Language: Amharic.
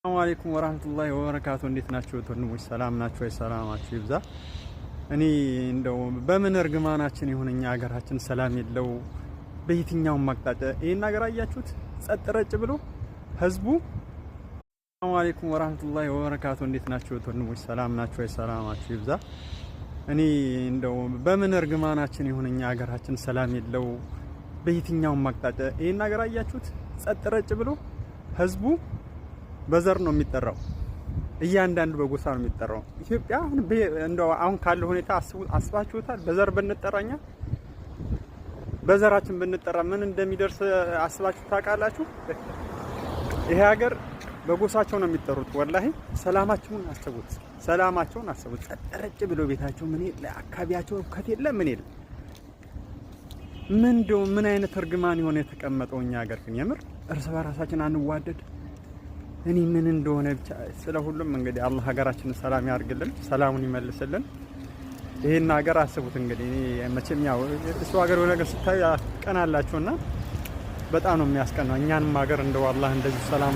ሰላም አለይኩም ወራህመቱላሂ ወበረካቱ። እንዴት ናችሁ ወንድሞች? ሰላም ናችሁ? ሰላማችሁ ይብዛ። እኔ እንደው በምን እርግማናችን ይሁንኛ ሀገራችን ሰላም የለው በየትኛውም አቅጣጫ ይሄን ነገር አያችሁት? ጸጥ ረጭ ብሎ ህዝቡ። ሰላም አለይኩም ወራህመቱላሂ ወበረካቱ። እንዴት ናችሁ ወንድሞች? ሰላም ናችሁ? ሰላማችሁ ይብዛ። እኔ እንደው በምን እርግማናችን ይሁንኛ ሀገራችን ሰላም የለው በየትኛውም አቅጣጫ ይሄን ነገር አያችሁት? ጸጥ ረጭ ብሎ ህዝቡ በዘር ነው የሚጠራው። እያንዳንዱ በጎሳ ነው የሚጠራው። ኢትዮጵያ እንደው አሁን ካለው ሁኔታ አስባችሁታል? በዘር ብንጠራኛ በዘራችን ብንጠራ ምን እንደሚደርስ አስባችሁ ታውቃላችሁ? ይሄ ሀገር በጎሳቸው ነው የሚጠሩት። ወላሂ ሰላማቸውን አስቡት፣ ሰላማቸውን አስቡት። ጸጥ ብሎ ቤታቸው ምን ይል አካባቢያቸው ከቴለ ምን ይል ምን አይነት እርግማን የሆነ የተቀመጠው እኛ ሀገር ግን የምር እርስ በራሳችን አንዋደድ። እኔ ምን እንደሆነ ብቻ ስለሁሉም እንግዲህ አላህ ሀገራችንን ሰላም ያርግልን፣ ሰላሙን ይመልስልን። ይሄን ሀገር አስቡት እንግዲህ መቼም ያው እሱ ሀገር የሆነ ነገር ስታዩ ያስቀናላችሁና በጣም ነው የሚያስቀናው። እኛንም ሀገር እንደው አላህ እንደዚህ ሰላም